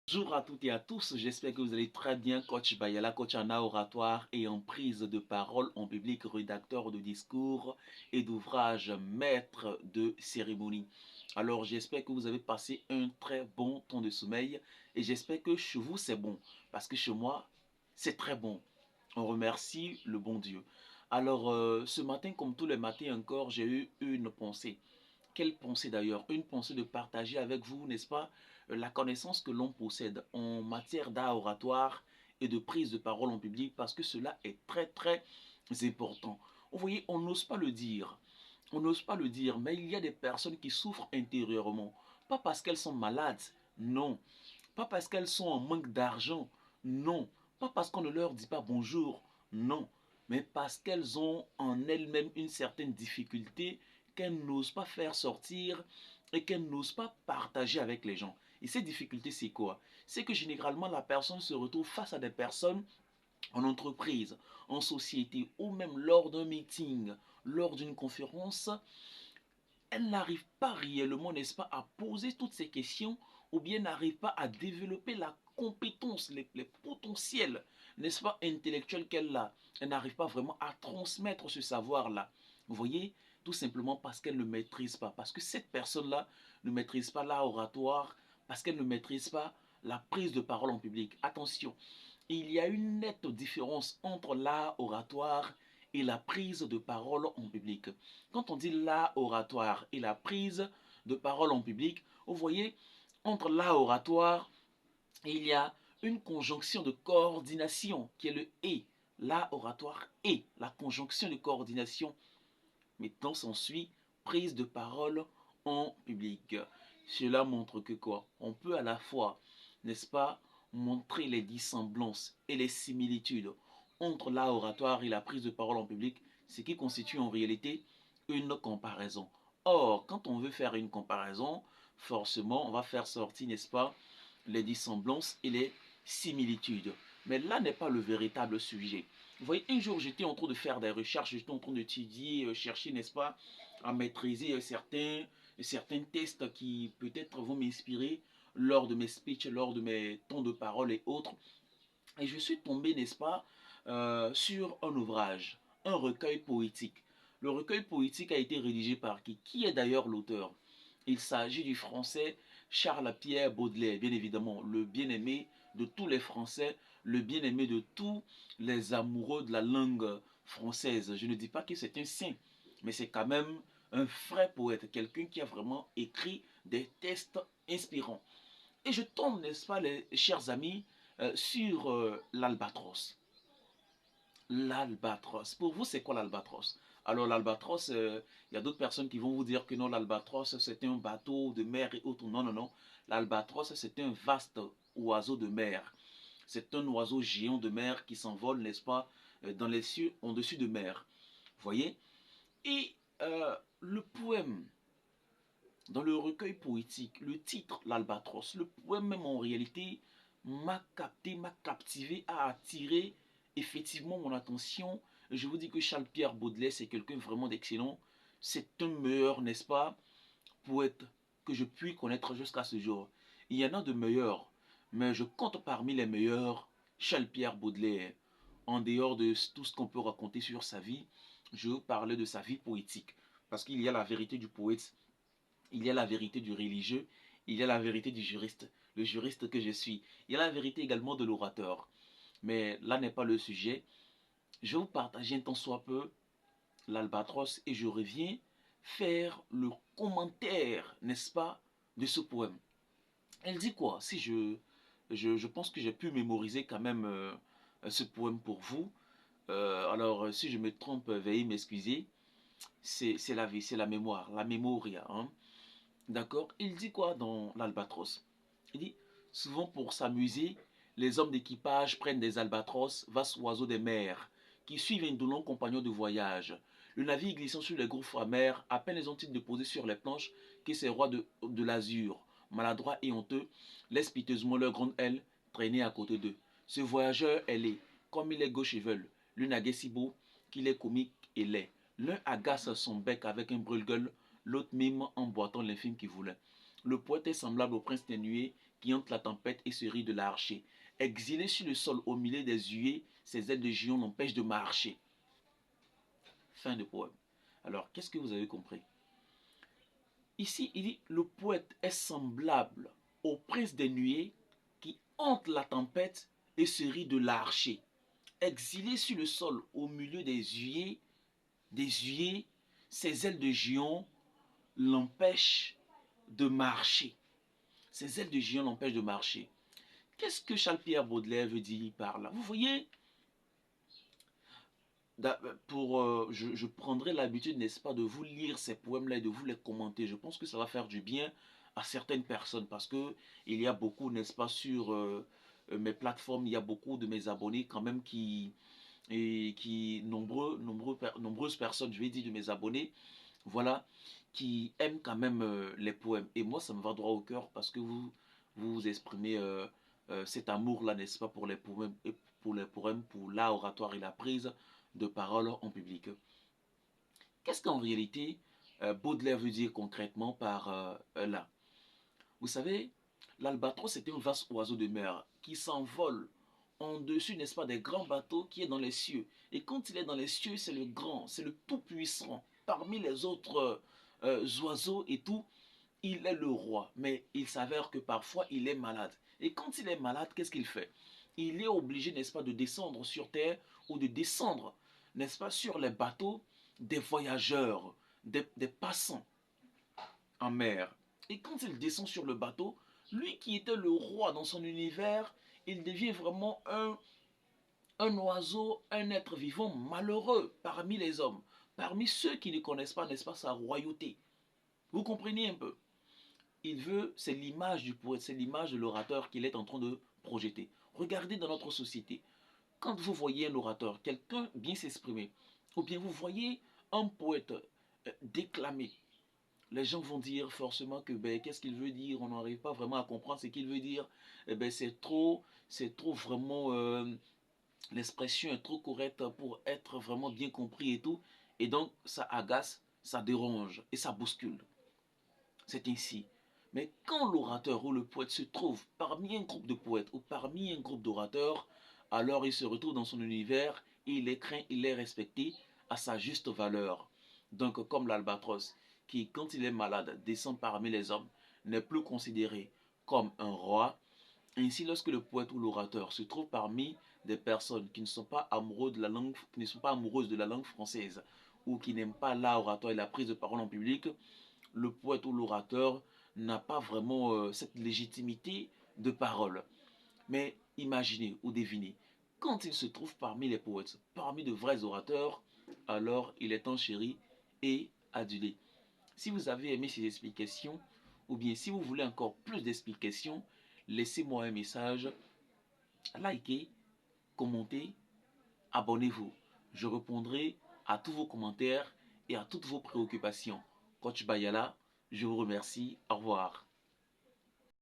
Bonjour à toutes et à tous, j'espère que vous allez très bien. Coach Bayala, coach en art oratoire et en prise de parole en public, rédacteur de discours et d'ouvrages, maître de cérémonie. Alors j'espère que vous avez passé un très bon temps de sommeil et j'espère que chez vous c'est bon parce que chez moi c'est très bon. On remercie le bon Dieu. Alors ce matin comme tous les matins encore, j'ai eu une pensée. Quelle pensée d'ailleurs? Une pensée de partager avec vous, n'est-ce pas, la connaissance que l'on possède en matière d'art oratoire et de prise de parole en public parce que cela est très très important. Vous voyez, on n'ose pas le dire. On n'ose pas le dire, mais il y a des personnes qui souffrent intérieurement. Pas parce qu'elles sont malades, non. Pas parce qu'elles sont en manque d'argent, non. Pas parce qu'on ne leur dit pas bonjour, non. Mais parce qu'elles ont en elles-mêmes une certaine difficulté qu'elles n'osent pas faire sortir et qu'elles n'osent pas partager avec les gens. Et ces difficultés, c'est quoi? C'est que généralement, la personne se retrouve face à des personnes en entreprise, en société ou même lors d'un meeting, lors d'une conférence, elle n'arrive pas réellement, n'est-ce pas, à poser toutes ces questions ou bien n'arrive pas à développer la compétence, les potentiels, n'est-ce pas, intellectuels qu'elle a. Elle n'arrive pas vraiment à transmettre ce savoir-là. Vous voyez, tout simplement parce qu'elle ne maîtrise pas. Parce que cette personne-là ne maîtrise pas l'art oratoire, parce qu'elle ne maîtrise pas la prise de parole en public. Attention, il y a une nette différence entre l'art oratoire et la prise de parole en public. Quand on dit l'art oratoire et la prise de parole en public, vous voyez, entre l'art oratoire, il y a une conjonction de coordination qui est le et. L'art oratoire et la conjonction de coordination. Maintenant s'ensuit prise de parole en public. Cela montre que quoi? On peut à la fois, n'est-ce pas, montrer les dissemblances et les similitudes entre l'art oratoire et la prise de parole en public, ce qui constitue en réalité une comparaison. Or, quand on veut faire une comparaison, forcément, on va faire sortir, n'est-ce pas, les dissemblances et les similitudes. Mais là n'est pas le véritable sujet. Vous voyez, un jour, j'étais en train de faire des recherches, j'étais en train d'étudier, chercher, n'est-ce pas, à maîtriser certains tests qui peut-être vont m'inspirer lors de mes speeches, lors de mes temps de parole et autres. Et je suis tombé, n'est-ce pas, sur un ouvrage, un recueil poétique. Le recueil poétique a été rédigé par qui? Qui est d'ailleurs l'auteur? Il s'agit du français Charles-Pierre Baudelaire, bien évidemment, le bien-aimé de tous les Français, le bien-aimé de tous les amoureux de la langue française. Je ne dis pas que c'est un saint, mais c'est quand même un vrai poète, quelqu'un qui a vraiment écrit des textes inspirants. Et je tombe, n'est-ce pas, les chers amis, sur l'albatros. L'albatros. Pour vous, c'est quoi l'albatros? Alors l'albatros, il y a d'autres personnes qui vont vous dire que non, l'albatros, c'est un bateau de mer et autres. Non, non, non. L'albatros, c'est un vaste oiseau de mer. C'est un oiseau géant de mer qui s'envole, n'est-ce pas, dans les cieux, au-dessus de mer. Vous voyez? Et le poème, dans le recueil poétique, le titre, l'Albatros, le poème même en réalité m'a capté, m'a captivé, a attiré effectivement mon attention. Je vous dis que Charles-Pierre Baudelaire, c'est quelqu'un vraiment d'excellent. C'est un meilleur, n'est-ce pas, poète que je puis connaître jusqu'à ce jour. Il y en a de meilleurs, mais je compte parmi les meilleurs Charles-Pierre Baudelaire. En dehors de tout ce qu'on peut raconter sur sa vie, je veux parler de sa vie poétique. Parce qu'il y a la vérité du poète, il y a la vérité du religieux, il y a la vérité du juriste, le juriste que je suis. Il y a la vérité également de l'orateur. Mais là n'est pas le sujet. Je vais vous partager un temps soit peu l'albatros et je reviens faire le commentaire, n'est-ce pas, de ce poème. Elle dit quoi? Si je pense que j'ai pu mémoriser quand même ce poème pour vous. Alors, si je me trompe, veuillez m'excuser. C'est la vie, c'est la mémoire, la mémoria. Hein. D'accord? Il dit quoi dans l'albatros? Il dit, souvent pour s'amuser, les hommes d'équipage prennent des albatros, vastes oiseaux des mers, qui suivent un long compagnon de voyage. Le navire glissant sur les gouffres amers, à peine les ont-ils déposés sur les planches que ces rois de l'azur, maladroits et honteux, laissent piteusement leur grande aile traîner à côté d'eux. Ce voyageur est laid, comme il est gauche et veule. L'un a si beau qu'il est comique et laid. L'un agace son bec avec un brûle-gueule, l'autre mime en boitant l'infime qu'il voulait. Le poète est semblable au prince dénué qui hante la tempête et se rit de l'archer. Exilé sur le sol au milieu des huées, ses ailes de géant l'empêchent de marcher. Fin de poème. Alors, qu'est-ce que vous avez compris? Ici, il dit, le poète est semblable au prince des nuées qui hante la tempête et se rit de l'archer. Exilé sur le sol au milieu des huées, ses ailes de géant l'empêchent de marcher. Ses ailes de géant l'empêchent de marcher. Qu'est-ce que Charles-Pierre Baudelaire veut dire par là? Vous voyez, je prendrai l'habitude, n'est-ce pas, de vous lire ces poèmes-là et de vous les commenter. Je pense que ça va faire du bien à certaines personnes parce que il y a beaucoup, n'est-ce pas, sur mes plateformes, il y a beaucoup de mes abonnés quand même nombreuses personnes, je vais dire de mes abonnés, voilà, qui aiment quand même les poèmes. Et moi, ça me va droit au cœur parce que vous exprimez cet amour-là, n'est-ce pas, pour les poèmes, pour l'art oratoire et la prise de parole en public. Qu'est-ce qu'en réalité Baudelaire veut dire concrètement par là? Vous savez, l'albatros est un vaste oiseau de mer qui s'envole en dessus, n'est-ce pas, des grands bateaux qui est dans les cieux. Et quand il est dans les cieux, c'est le grand, c'est le tout-puissant. Parmi les autres oiseaux et tout, il est le roi. Mais il s'avère que parfois, il est malade. Et quand il est malade, qu'est-ce qu'il fait? Il est obligé, n'est-ce pas, de descendre sur terre ou de descendre, n'est-ce pas, sur les bateaux des voyageurs, des passants en mer. Et quand il descend sur le bateau, lui qui était le roi dans son univers, il devient vraiment un oiseau, un être vivant malheureux parmi les hommes, parmi ceux qui ne connaissent pas, n'est-ce pas, sa royauté. Vous comprenez un peu? Il veut, c'est l'image du poète, c'est l'image de l'orateur qu'il est en train de projeter. Regardez dans notre société, quand vous voyez un orateur, quelqu'un bien s'exprimer, ou bien vous voyez un poète déclamer, les gens vont dire forcément que ben, qu'est-ce qu'il veut dire, on n'arrive pas vraiment à comprendre ce qu'il veut dire. Eh ben, c'est trop vraiment, l'expression est trop correcte pour être vraiment bien compris et tout. Et donc ça agace, ça dérange et ça bouscule. C'est ainsi. Mais quand l'orateur ou le poète se trouve parmi un groupe de poètes ou parmi un groupe d'orateurs, alors il se retrouve dans son univers et il est craint, il est respecté à sa juste valeur. Donc comme l'albatros, qui quand il est malade descend parmi les hommes, n'est plus considéré comme un roi. Ainsi, lorsque le poète ou l'orateur se trouve parmi des personnes qui ne sont pas amoureux de la langue, qui ne sont pas amoureuses de la langue française ou qui n'aiment pas l'art oratoire et la prise de parole en public, le poète ou l'orateur n'a pas vraiment cette légitimité de parole. Mais imaginez ou devinez, quand il se trouve parmi les poètes, parmi de vrais orateurs, alors il est enchéri et adulé. Si vous avez aimé ces explications, ou bien si vous voulez encore plus d'explications, laissez-moi un message, likez, commentez, abonnez-vous. Je répondrai à tous vos commentaires et à toutes vos préoccupations. Coach Bayala, je vous remercie. Au revoir.